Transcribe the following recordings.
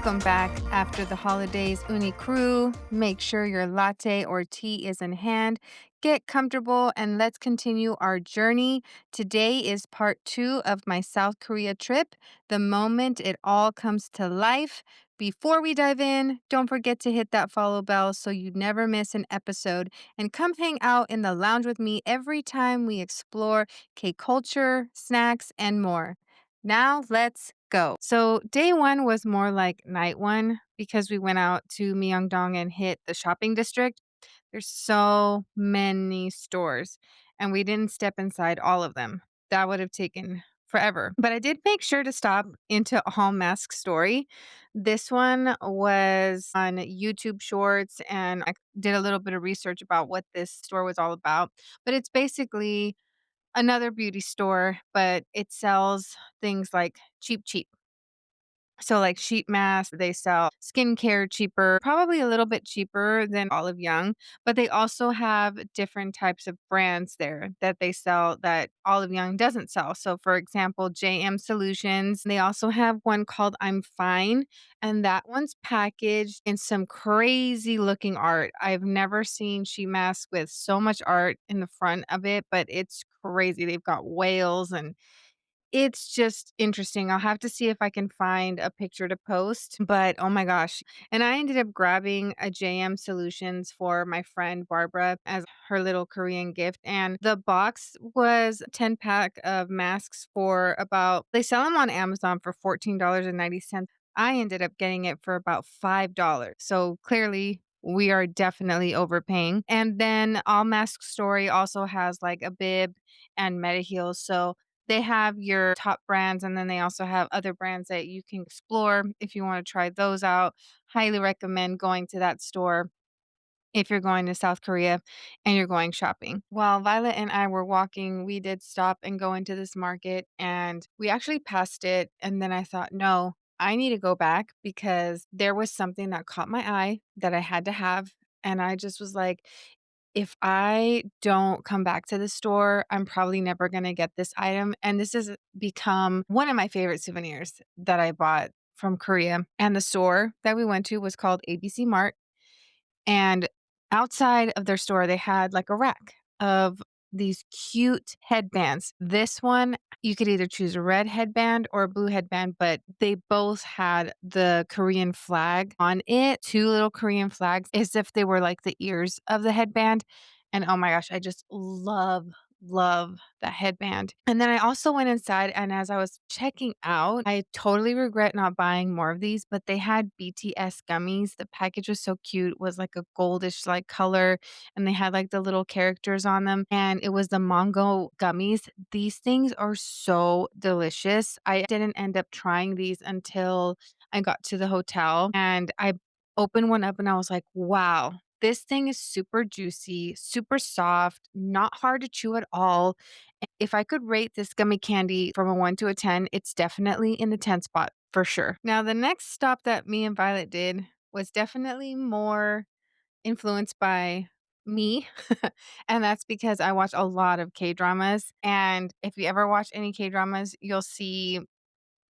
Welcome back after the holidays, Uni crew. Make sure your latte or tea is in hand. Get comfortable and let's continue our journey. Today is part 2 of my South Korea trip, the moment it all comes to life. Before we dive in, don't forget to hit that follow bell so you never miss an episode. And come hang out in the lounge with me every time we explore K culture, snacks, and more. Now let's go. So day one was more like night one because we went out to Myeongdong and hit the shopping district. There's so many stores, and we didn't step inside all of them. That would have taken forever. But I did make sure to stop into All Mask Story. This one was on YouTube Shorts, and I did a little bit of research about what this store was all about. But it's basically another beauty store, but it sells things like cheap. So, like sheet masks, they sell skincare cheaper, probably a little bit cheaper than Olive Young, but they also have different types of brands there that they sell that Olive Young doesn't sell. So, for example, JM Solutions, they also have one called I'm Fine, and that one's packaged in some crazy looking art. I've never seen sheet masks with so much art in the front of it, but it's crazy. They've got whales and it's just interesting. I'll have to see if I can find a picture to post, but oh my gosh. And I ended up grabbing a JM Solutions for my friend Barbara as her little Korean gift. And the box was a 10 pack of masks for about, they sell them on Amazon for $14.90. I ended up getting it for about $5. So clearly, we are definitely overpaying. And then All Mask Story also has like a bib and Meta Heels. So they have your top brands, and then they also have other brands that you can explore if you wanna try those out. Highly recommend going to that store if you're going to South Korea and you're going shopping. While Violet and I were walking, we did stop and go into this market, and we actually passed it, and then I thought, "No, I need to go back," because there was something that caught my eye that I had to have, and I just was like, if I don't come back to the store, I'm probably never gonna get this item, and this has become one of my favorite souvenirs that I bought from Korea, and the store that we went to was called ABC Mart, and outside of their store, they had, like, a rack of these cute headbands. This one, you could either choose a red headband or a blue headband, but they both had the Korean flag on it, 2 little Korean flags, as if they were, like, the ears of the headband, and oh my gosh, I just love that headband. And then I also went inside, and as I was checking out, I totally regret not buying more of these, but they had BTS gummies. The package was so cute, it was like a goldish, like, color, and they had, like, the little characters on them, and it was the mango gummies. These things are so delicious. I didn't end up trying these until I got to the hotel, and I opened one up and I was like, "Wow, this thing is super juicy, super soft, not hard to chew at all." If I could rate this gummy candy from a 1 to a 10, it's definitely in the 10 spot for sure. Now, the next stop that me and Violet did was definitely more influenced by me. And that's because I watch a lot of K-dramas. And if you ever watch any K-dramas, you'll see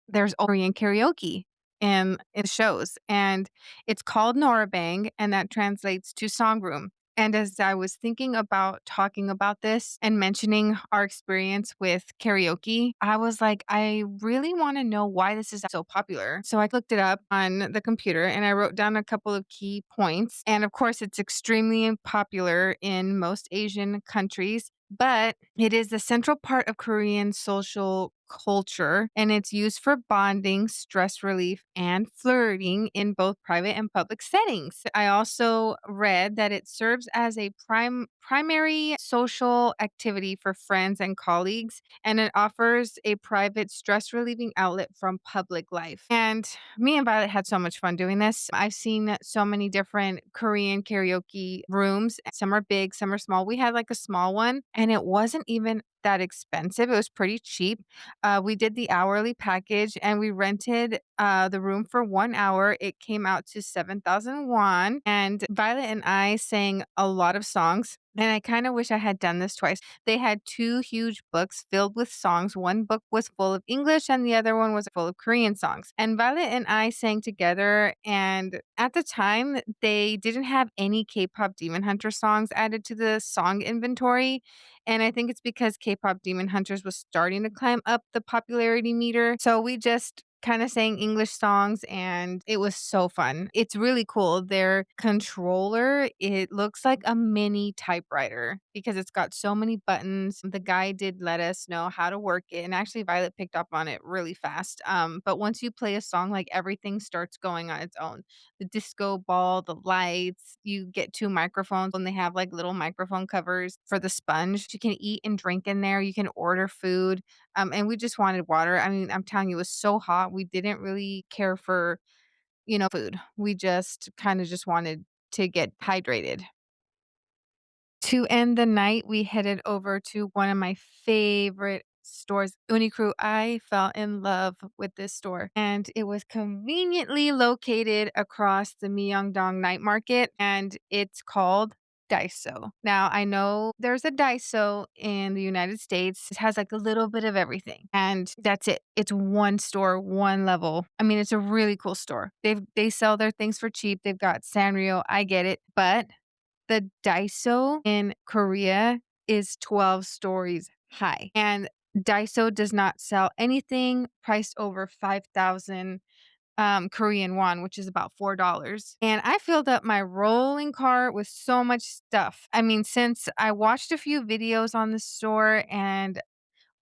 there's Korean karaoke in shows, and it's called Norabang, and that translates to song room. And as I was thinking about talking about this and mentioning our experience with karaoke, I was like, I really wanna know why this is so popular. So I looked it up on the computer and I wrote down a couple of key points. And of course, it's extremely popular in most Asian countries, but it is the central part of Korean social culture, and it's used for bonding, stress relief, and flirting in both private and public settings. I also read that it serves as a primary social activity for friends and colleagues, and it offers a private stress relieving outlet from public life. And me and Violet had so much fun doing this. I've seen so many different Korean karaoke rooms. Some are big, some are small. We had like a small one, and it wasn't even that expensive. It was pretty cheap. We did the hourly package and we rented the room for 1 hour. It came out to 7,000 won. And Violet and I sang a lot of songs And I kinda wish I had done this twice. They had 2 huge books filled with songs. One book was full of English and the other one was full of Korean songs. And Violet and I sang together, and at the time, they didn't have any K-pop Demon Hunter songs added to the song inventory, and I think it's because K-pop Demon Hunters was starting to climb up the popularity meter, so we just kinda sang English songs, and it was so fun. It's really cool. Their controller, it looks like a mini typewriter because it's got so many buttons. The guy did let us know how to work it, and actually Violet picked up on it really fast. But once you play a song, like, everything starts going on its own. The disco ball, the lights, you get 2 microphones, and they have, like, little microphone covers for the sponge. You can eat and drink in there, you can order food. And we just wanted water. I mean, I'm telling you, it was so hot. We didn't really care for, food. We just kinda just wanted to get hydrated. To end the night, we headed over to one of my favorite stores, Uniqlo. I fell in love with this store, and it was conveniently located across the Myeongdong night market, and it's called Daiso. Now, I know there's a Daiso in the United States. It has, like, a little bit of everything, and that's it. It's one store, one level. I mean, it's a really cool store. They sell their things for cheap. They've got Sanrio, I get it, but the Daiso in Korea is 12 stories high, and Daiso does not sell anything priced over 5,000 Korean won, which is about $4. And I filled up my rolling cart with so much stuff. I mean, since I watched a few videos on the store and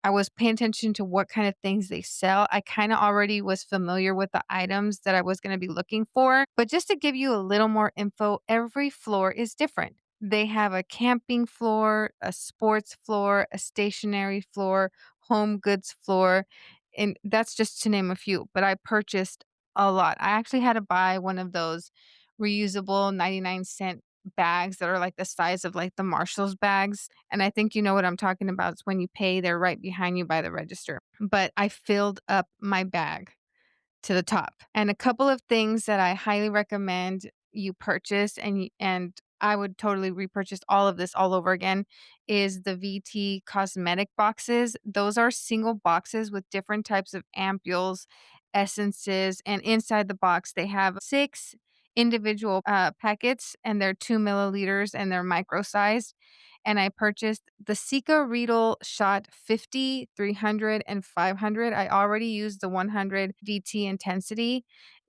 I was paying attention to what kind of things they sell. I kinda already was familiar with the items that I was gonna be looking for, but just to give you a little more info, every floor is different. They have a camping floor, a sports floor, a stationary floor, home goods floor, and that's just to name a few, but I purchased a lot. I actually had to buy one of those reusable 99-cent bags that are, like, the size of, like, the Marshalls bags, and I think you know what I'm talking about. It's when you pay, they're right behind you by the register. But I filled up my bag to the top. And a couple of things that I highly recommend you purchase and I would totally repurchase all of this all over again is the VT cosmetic boxes. Those are single boxes with different types of ampules, essences, and inside the box they have 6 individual packets and they're 2 milliliters and they're micro sized. And I purchased the Sika Riedel Shot 50, 300, and 500. I already used the 100 VT intensity.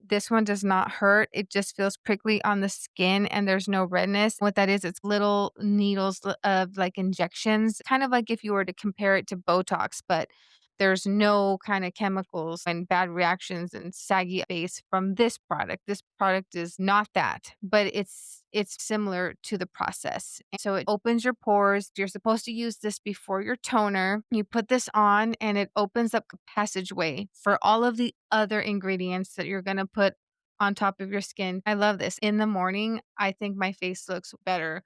This one does not hurt. It just feels prickly on the skin and there's no redness. What that is, it's little needles of like injections, kind of like if you were to compare it to Botox, but there's no kind of chemicals and bad reactions and saggy base from this product. This product is not that, but it's similar to the process. And so it opens your pores. You're supposed to use this before your toner. You put this on and it opens up a passageway for all of the other ingredients that you're going to put on top of your skin. I love this. In the morning, I think my face looks better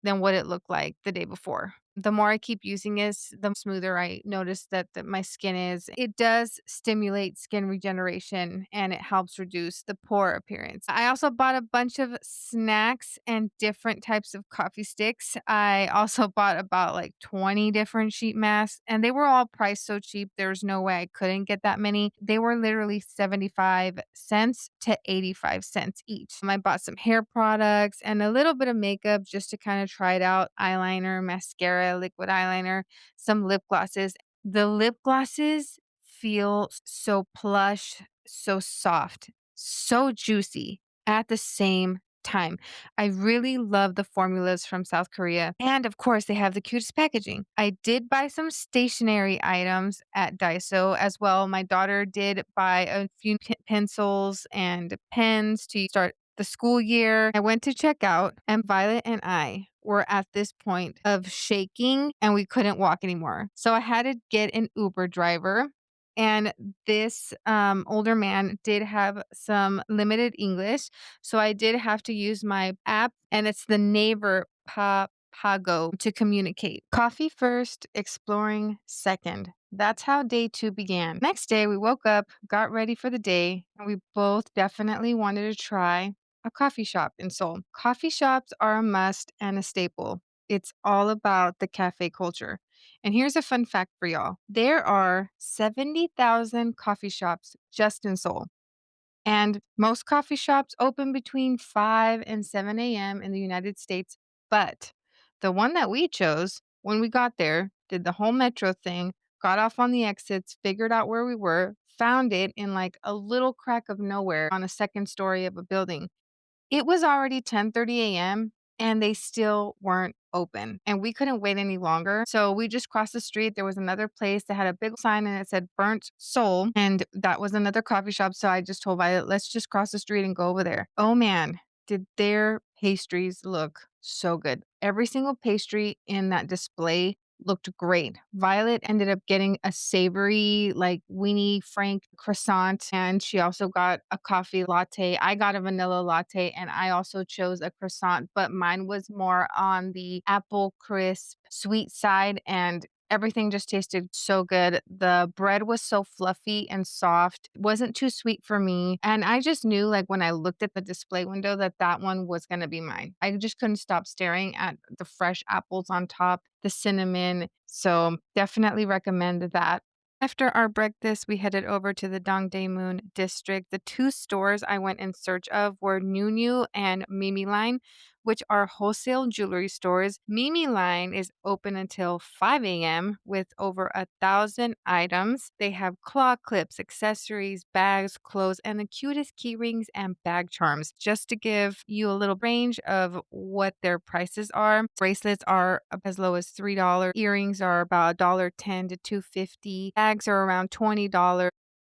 than what it looked like the day before. The more I keep using this, the smoother I notice that my skin is. It does stimulate skin regeneration and it helps reduce the pore appearance. I also bought a bunch of snacks and different types of coffee sticks. I also bought about like 20 different sheet masks and they were all priced so cheap. There's no way I couldn't get that many. They were literally 75 cents to 85 cents each. I bought some hair products and a little bit of makeup just to kind of try it out. Eyeliner, mascara, liquid eyeliner, some lip glosses. The lip glosses feel so plush, so soft, so juicy at the same time. I really love the formulas from South Korea. And of course, they have the cutest packaging. I did buy some stationery items at Daiso as well. My daughter did buy a few pencils and pens to start the school year. I went to check out, and Violet and I were at this point of shaking and we couldn't walk anymore. So I had to get an Uber driver. And this older man did have some limited English. So I did have to use my app, and it's the neighbor Pago to communicate. Coffee first, exploring second. That's how day 2 began. Next day, we woke up, got ready for the day, and we both definitely wanted to try a coffee shop in Seoul. Coffee shops are a must and a staple. It's all about the cafe culture. And here's a fun fact for y'all. There are 70,000 coffee shops just in Seoul. And most coffee shops open between 5 and 7 a.m. in the United States. But the one that we chose, when we got there, did the whole metro thing, got off on the exits, figured out where we were, found it in like a little crack of nowhere on a second story of a building. It was already 10:30 AM and they still weren't open, and we couldn't wait any longer, so we just crossed the street. There was another place that had a big sign and it said "Burnt Soul," and that was another coffee shop, so I just told Violet, "Let's just cross the street and go over there." Oh man, did their pastries look so good. Every single pastry in that display looked great. Violet ended up getting a savory, like weenie Frank croissant, and she also got a coffee latte. I got a vanilla latte, and I also chose a croissant, but mine was more on the apple crisp sweet side, and everything just tasted so good. The bread was so fluffy and soft, wasn't too sweet for me. And I just knew, like, when I looked at the display window, that that one was going to be mine. I just couldn't stop staring at the fresh apples on top, the cinnamon. So definitely recommend that. After our breakfast, we headed over to the Dongdaemun district. The two stores I went in search of were Nunu and Mimi Line, which are wholesale jewelry stores. Mimi Line is open until 5 a.m. with over 1,000 items. They have claw clips, accessories, bags, clothes, and the cutest key rings and bag charms. Just to give you a little range of what their prices are, bracelets are as low as $3, earrings are about $1.10 to $2.50, bags are around $20.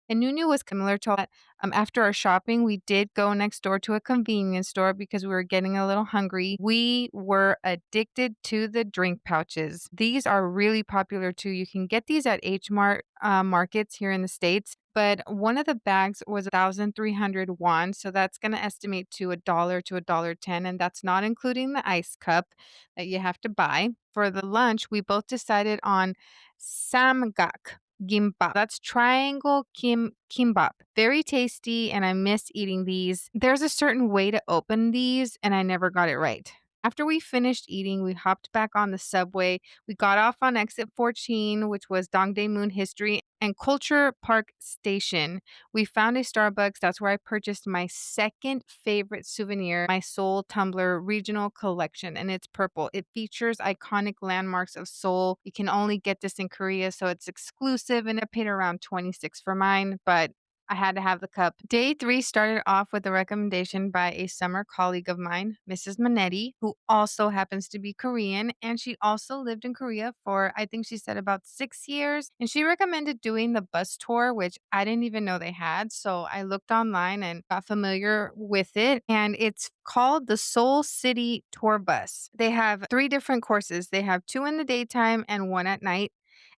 And Nunu was similar to that. After our shopping, we did go next door to a convenience store because we were getting a little hungry. We were addicted to the drink pouches. These are really popular too. You can get these at H Mart markets here in the States. But one of the bags was 1,300 won. So that's going to estimate to $1 to $1.10. And that's not including the ice cup that you have to buy. For the lunch, we both decided on samgak gimbap. That's triangle kimbap. Very tasty, and I miss eating these. There's a certain way to open these, and I never got it right. After we finished eating, we hopped back on the subway. We got off on exit 14, which was Dongdaemun History and Culture Park Station. We found a Starbucks. That's where I purchased my second favorite souvenir, my Seoul Tumbler Regional Collection, and it's purple. It features iconic landmarks of Seoul. You can only get this in Korea, so it's exclusive, and I paid around 26 for mine, but I had to have the cup. Day 3 started off with a recommendation by a summer colleague of mine, Mrs. Manetti, who also happens to be Korean. And she also lived in Korea for, I think she said, about 6 years. And she recommended doing the bus tour, which I didn't even know they had. So I looked online and got familiar with it. And it's called the Seoul City Tour Bus. They have 3 different courses, they have 2 in the daytime and 1 at night.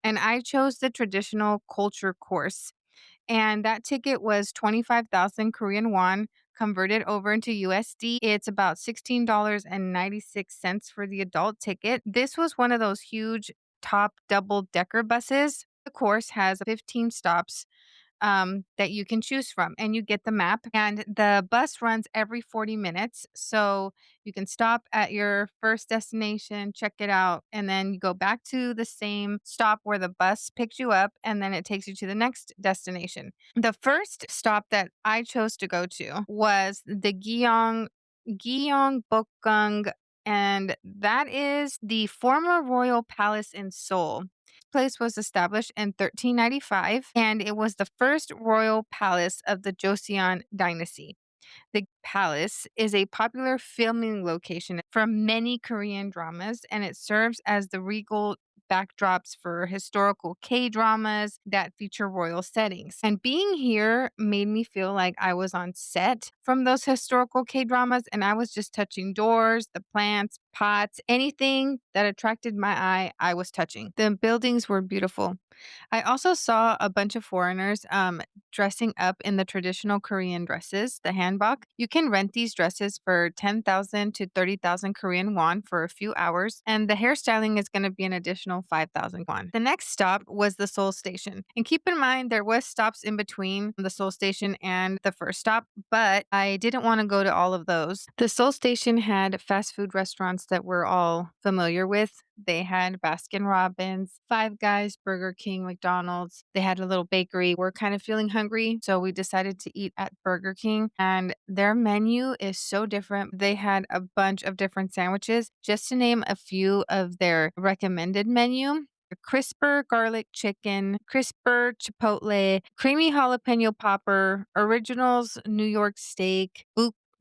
And I chose the traditional culture course, and that ticket was 25,000 Korean won. Converted over into USD, it's about $16.96 for the adult ticket. This was one of those huge top double decker buses. The course has 15 stops that you can choose from, and you get the map. And the bus runs every 40 minutes. So you can stop at your first destination, check it out, and then you go back to the same stop where the bus picked you up, and then it takes you to the next destination. The first stop that I chose to go to was the Gyeongbokgung, and that is the former royal palace in Seoul. This place was established in 1395, and it was the first royal palace of the Joseon dynasty. The palace is a popular filming location for many Korean dramas, and it serves as the regal backdrops for historical K dramas that feature royal settings. And being here made me feel like I was on set from those historical K dramas, and I was just touching doors, the plants, pots, anything that attracted my eye, I was touching. The buildings were beautiful. I also saw a bunch of foreigners dressing up in the traditional Korean dresses, the hanbok. You can rent these dresses for 10,000 to 30,000 Korean won for a few hours, and the hairstyling is going to be an additional 5,000 won. The next stop was the Seoul Station. And keep in mind, there was stops in between the Seoul Station and the first stop, but I didn't want to go to all of those. The Seoul Station had fast food restaurants restaurants that we're all familiar with. They had Baskin Robbins, Five Guys, Burger King, McDonald's. They had a little bakery. We're kind of feeling hungry, so we decided to eat at Burger King, and their menu is so different. They had a bunch of different sandwiches. Just to name a few of their recommended menu: crisper garlic chicken, crisper chipotle, creamy jalapeno popper, originals New York steak,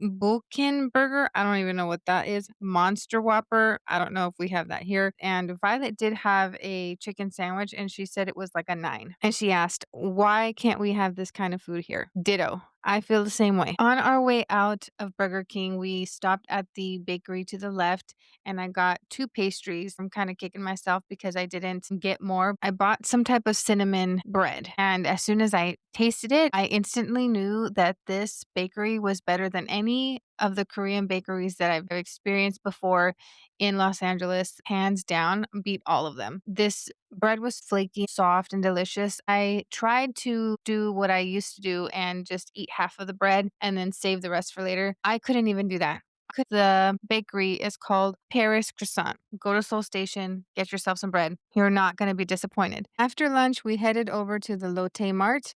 Bulkin burger. I don't even know what that is. Monster Whopper. I don't know if we have that here. And Violet did have a chicken sandwich and she said it was like a 9. And she asked, why can't we have this kind of food here? Ditto. I feel the same way. On our way out of Burger King, we stopped at the bakery to the left and I got 2 pastries. I'm kind of kicking myself because I didn't get more. I bought some type of cinnamon bread, and as soon as I tasted it, I instantly knew that this bakery was better than any of the Korean bakeries that I've experienced before in Los Angeles. Hands down, beat all of them. This bread was flaky, soft, and delicious. I tried to do what I used to do and just eat half of the bread and then save the rest for later. I couldn't even do that. The bakery is called Paris Croissant. Go to Seoul Station, get yourself some bread. You're not going to be disappointed. After lunch, we headed over to the Lotte Mart.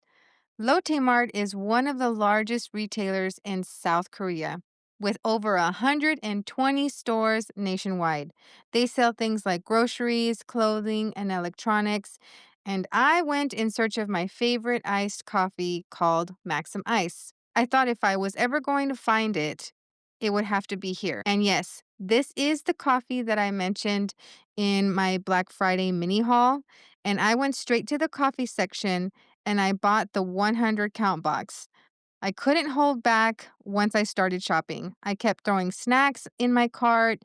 Lotte Mart is one of the largest retailers in South Korea with over 120 stores nationwide. They sell things like groceries, clothing, and electronics. And I went in search of my favorite iced coffee called Maxim Ice. I thought if I was ever going to find it, it would have to be here. And yes, this is the coffee that I mentioned in my Black Friday mini haul. And I went straight to the coffee section and I bought the 100 count box. I couldn't hold back once I started shopping. I kept throwing snacks in my cart,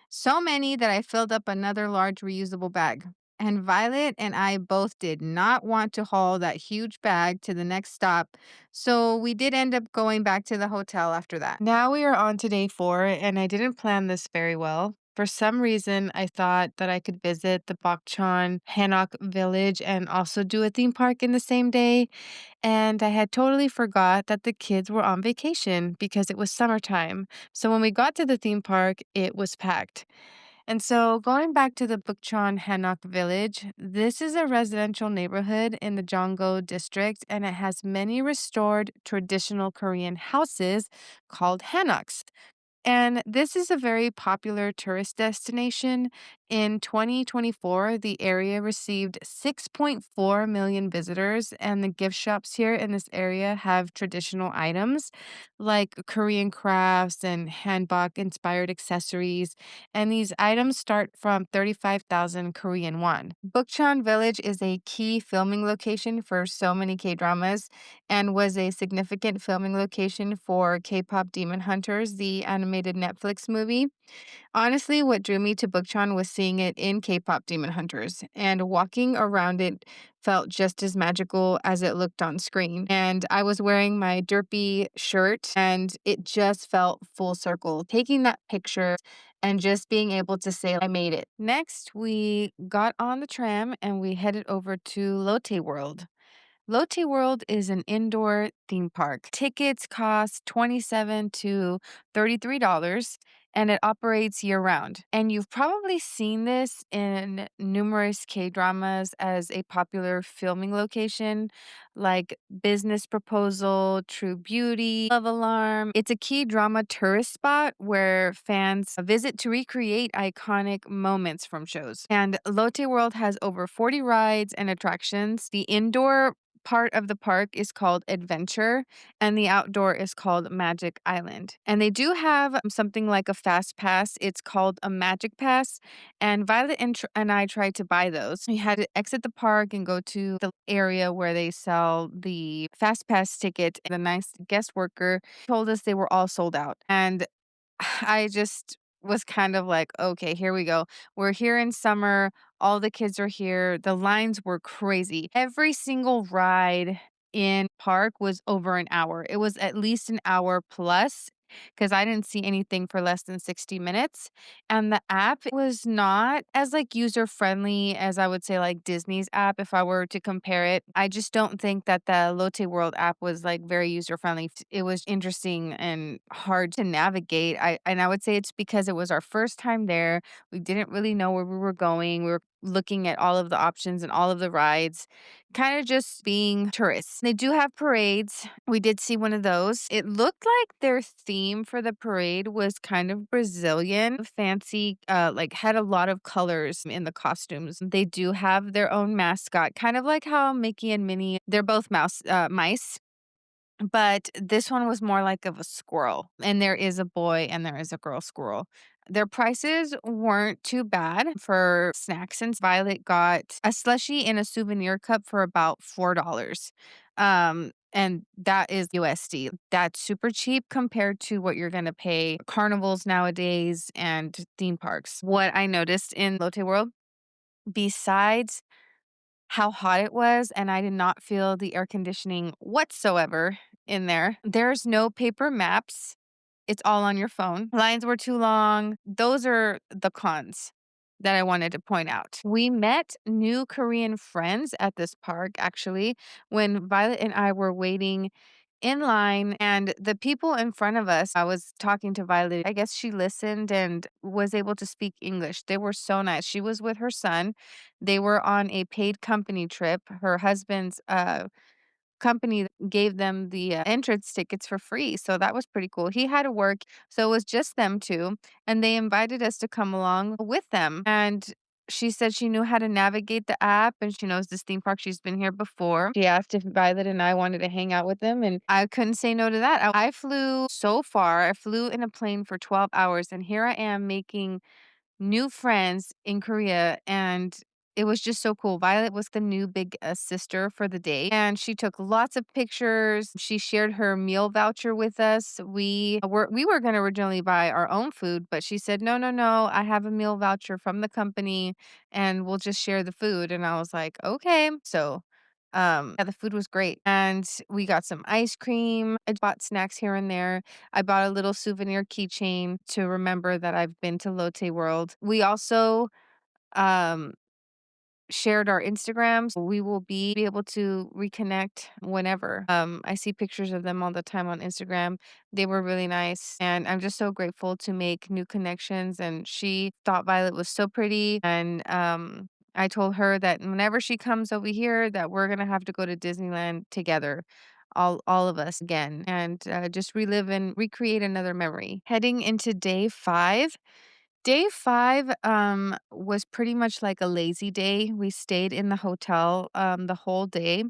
so many that I filled up another large reusable bag. And Violet and I both did not want to haul that huge bag to the next stop, so we did end up going back to the hotel after that. Now we are on to day 4, and I didn't plan this very well. For some reason, I thought that I could visit the Bokchon Hanok village and also do a theme park in the same day. And I had totally forgot that the kids were on vacation because it was summertime. So when we got to the theme park, it was packed. And so going back to the Bukchon Hanok village, this is a residential neighborhood in the Jonggo district, and it has many restored traditional Korean houses called Hanoks. And this is a very popular tourist destination. In 2024, the area received 6.4 million visitors, and the gift shops here in this area have traditional items like Korean crafts and hanbok inspired accessories. And these items start from 35,000 Korean won. Bukchon Village is a key filming location for so many K dramas and was a significant filming location for K-pop Demon Hunters, the animated Netflix movie. Honestly, what drew me to Bukchon was seeing it in K-pop Demon Hunters, and walking around it felt just as magical as it looked on screen. And I was wearing my derpy shirt, and it just felt full circle. Taking that picture and just being able to say, I made it. Next, we got on the tram and we headed over to Lotte World. Lotte World is an indoor theme park. Tickets cost $27 to $33 and it operates year round. And you've probably seen this in numerous K dramas as a popular filming location like Business Proposal, True Beauty, Love Alarm. It's a key drama tourist spot where fans visit to recreate iconic moments from shows. And Lotte World has over 40 rides and attractions. The indoor part of the park is called Adventure, and the outdoor is called Magic Island. And they do have something like a fast pass. It's called a Magic Pass, and Violet and I tried to buy those. We had to exit the park and go to the area where they sell the fast pass ticket. The nice guest worker told us they were all sold out. And I just was kind of like, okay, here we go. We're here in summer. All the kids are here. The lines were crazy. Every single ride in park was over an hour. It was at least an hour plus. because I didn't see anything for less than 60 minutes. And the app was not as like user friendly as I would say like Disney's app if I were to compare it. I just don't think that the Lotte World app was like very user friendly. It was interesting and hard to navigate. I would say it's because it was our first time there. We didn't really know where we were going. We were looking at all of the options and all of the rides, kind of just being tourists. They do have parades. We did see one of those. It looked like their theme for the parade was kind of Brazilian, fancy, like had a lot of colors in the costumes. They do have their own mascot, kind of like how Mickey and Minnie, they're both mice. But this one was more like of a squirrel, and there is a boy and there is a girl squirrel. Their prices weren't too bad for snacks, since Violet got a slushie in a souvenir cup for about $4. And that is USD. That's super cheap compared to what you're gonna pay carnivals nowadays and theme parks. What I noticed in Lotte World, besides how hot it was, and I did not feel the air conditioning whatsoever in there. There's no paper maps. It's all on your phone. Lines were too long. Those are the cons that I wanted to point out. We met new Korean friends at this park actually when Violet and I were waiting in line, and the people in front of us, I was talking to Violet. I guess she listened and was able to speak English. They were so nice. She was with her son. They were on a paid company trip. Her husband's company gave them the entrance tickets for free. So that was pretty cool. He had to work, so it was just them two, and they invited us to come along with them. And she said she knew how to navigate the app and she knows this theme park. She's been here before. She asked if Violet and I wanted to hang out with them, and I couldn't say no to that. I flew so far. I flew in a plane for 12 hours, and here I am making new friends in Korea, and it was just so cool. Violet was the new big sister for the day, and she took lots of pictures. She shared her meal voucher with us. We were going to originally buy our own food, but she said, "No, no, no. I have a meal voucher from the company and we'll just share the food." And I was like, "Okay." So yeah, the food was great. And we got some ice cream. I bought snacks here and there. I bought a little souvenir keychain to remember that I've been to Lotte World. We also um shared our Instagrams. We will be able to reconnect whenever. I see pictures of them all the time on Instagram. They were really nice, and I'm just so grateful to make new connections. And she thought Violet was so pretty, and I told her that whenever she comes over here, that we're gonna have to go to Disneyland together. All of us again, and just relive and recreate another memory. Heading into day 5, Day 5, was pretty much like a lazy day. We stayed in the hotel, the whole day.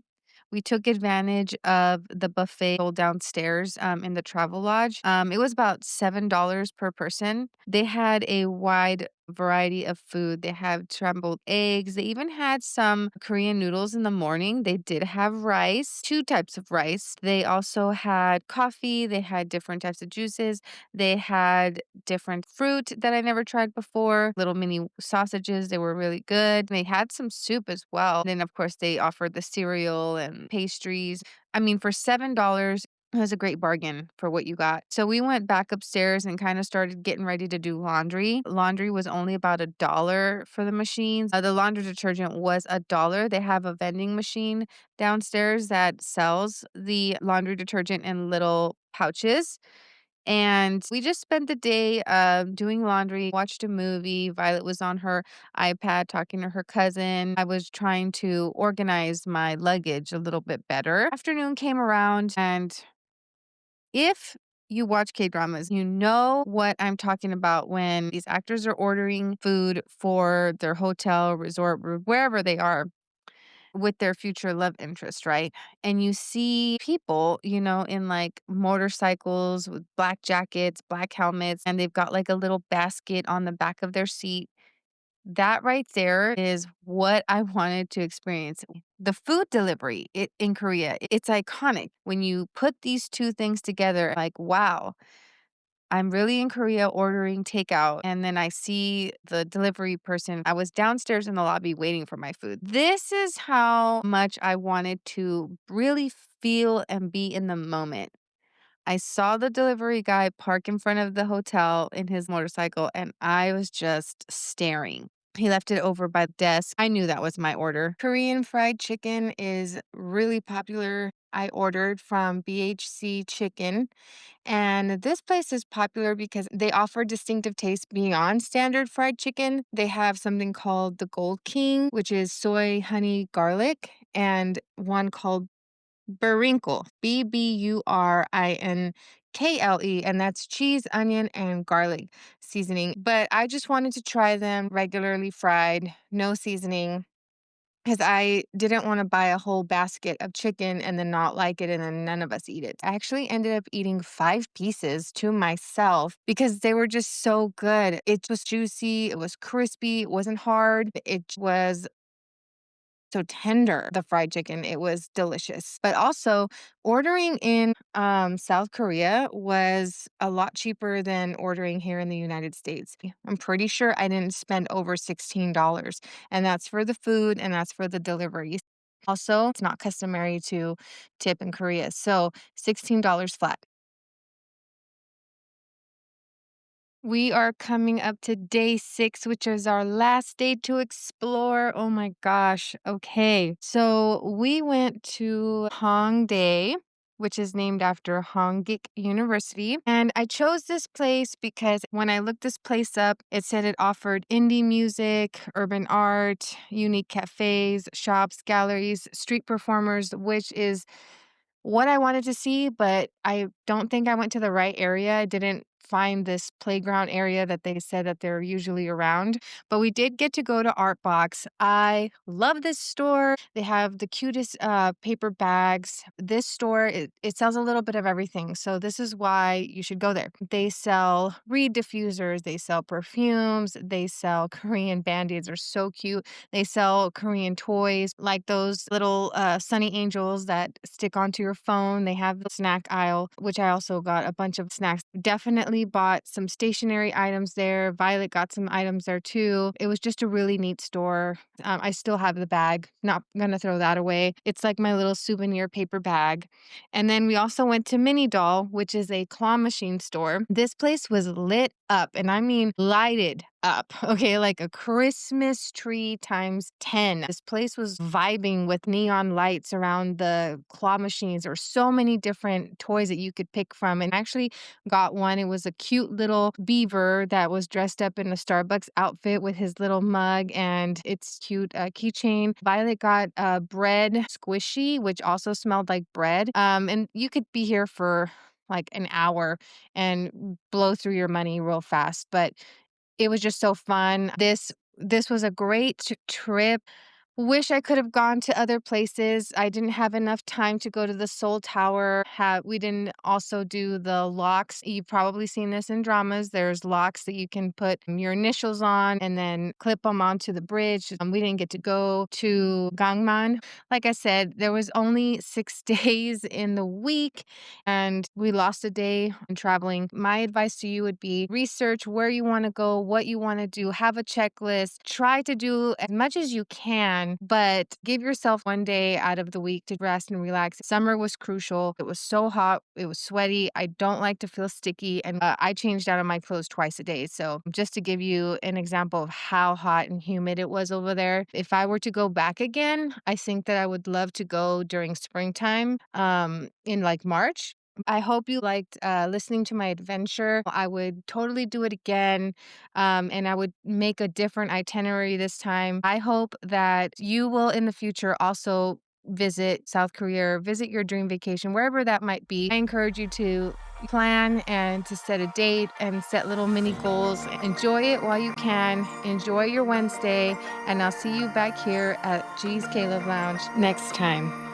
We took advantage of the buffet downstairs, in the travel lodge. It was about $7 per person. They had a wide variety of food. They had scrambled eggs. They even had some Korean noodles in the morning. They did have rice, 2 types of rice. They also had coffee. They had different types of juices. They had different fruit that I never tried before, little mini sausages. They were really good. They had some soup as well. Then, of course, they offered the cereal and pastries. I mean, for $7, it was a great bargain for what you got. So we went back upstairs and kind of started getting ready to do laundry. Laundry was only about $1 for the machines. The laundry detergent was $1. They have a vending machine downstairs that sells the laundry detergent in little pouches. And we just spent the day doing laundry, watched a movie. Violet was on her iPad talking to her cousin. I was trying to organize my luggage a little bit better. Afternoon came around, and if you watch K dramas, you know what I'm talking about when these actors are ordering food for their hotel, resort, wherever they are with their future love interest, right? And you see people, in like motorcycles with black jackets, black helmets, and they've got like a little basket on the back of their seat. That right there is what I wanted to experience. The food delivery in Korea, it's iconic. When you put these two things together, like, wow, I'm really in Korea ordering takeout, and then I see the delivery person. I was downstairs in the lobby waiting for my food. This is how much I wanted to really feel and be in the moment I saw the delivery guy park in front of the hotel in his motorcycle, and I was just staring. He left it over by the desk. I knew that was my order. Korean fried chicken is really popular. I ordered from BHC Chicken, and this place is popular because they offer distinctive taste beyond standard fried chicken. They have something called the Gold King, which is soy, honey, garlic, and one called Burinkle, Burinkle, and that's cheese, onion, and garlic seasoning. But I just wanted to try them regularly fried, no seasoning, because I didn't want to buy a whole basket of chicken and then not like it and then none of us eat it. I actually ended up eating 5 pieces to myself because they were just so good. It was juicy, it was crispy, it wasn't hard, it was so tender, the fried chicken. It was delicious. But also, ordering in South Korea was a lot cheaper than ordering here in the United States. I'm pretty sure I didn't spend over $16, and that's for the food and that's for the delivery. Also, it's not customary to tip in Korea, so $16 flat. We are coming up to day 6, which is our last day to explore. Oh my gosh. Okay. So we went to Hongdae, which is named after Hongik University. And I chose this place because when I looked this place up, it said it offered indie music, urban art, unique cafes, shops, galleries, street performers, which is what I wanted to see, but I don't think I went to the right area. I didn't find this playground area that they said that they're usually around. But we did get to go to Art Box. I love this store. They have the cutest paper bags. This store, it sells a little bit of everything. So this is why you should go there. They sell reed diffusers, they sell perfumes, they sell Korean band-aids. Are so cute. They sell Korean toys like those little sunny angels that stick onto your phone. They have the snack aisle, which I also got a bunch of snacks. Definitely bought some stationery items there. Violet got some items there too. It was just a really neat store. I still have the bag. Not gonna throw that away. It's like my little souvenir paper bag. And then we also went to Mini Doll, which is a claw machine store. This place was lit up, and I mean lighted up. Okay, like a Christmas tree times 10. This place was vibing with neon lights around the claw machines. There were so many different toys that you could pick from. And I actually got one. It was a cute little beaver that was dressed up in a Starbucks outfit with his little mug and its cute keychain. Violet got a bread squishy, which also smelled like bread. And you could be here for like an hour and blow through your money real fast. But it was just so fun. This was a great trip. Wish I could have gone to other places. I didn't have enough time to go to the Seoul Tower. We didn't also do the locks. You've probably seen this in dramas. There's locks that you can put your initials on and then clip them onto the bridge. We didn't get to go to Gangman. Like I said, there was only 6 days in the week and we lost a day in traveling. My advice to you would be research where you want to go, what you want to do, have a checklist, try to do as much as you can, but give yourself one day out of the week to rest and relax. Summer was crucial. It was so hot. It was sweaty. I don't like to feel sticky. And I changed out of my clothes twice a day. So just to give you an example of how hot and humid it was over there, if I were to go back again, I think that I would love to go during springtime, in like March. I hope you liked listening to my adventure. I would totally do it again, and I would make a different itinerary this time. I hope that you will in the future also visit South Korea or visit your dream vacation, wherever that might be. I encourage you to plan and to set a date and set little mini goals. Enjoy it while you can. Enjoy your Wednesday, and I'll see you back here at G's Caleb Lounge next time.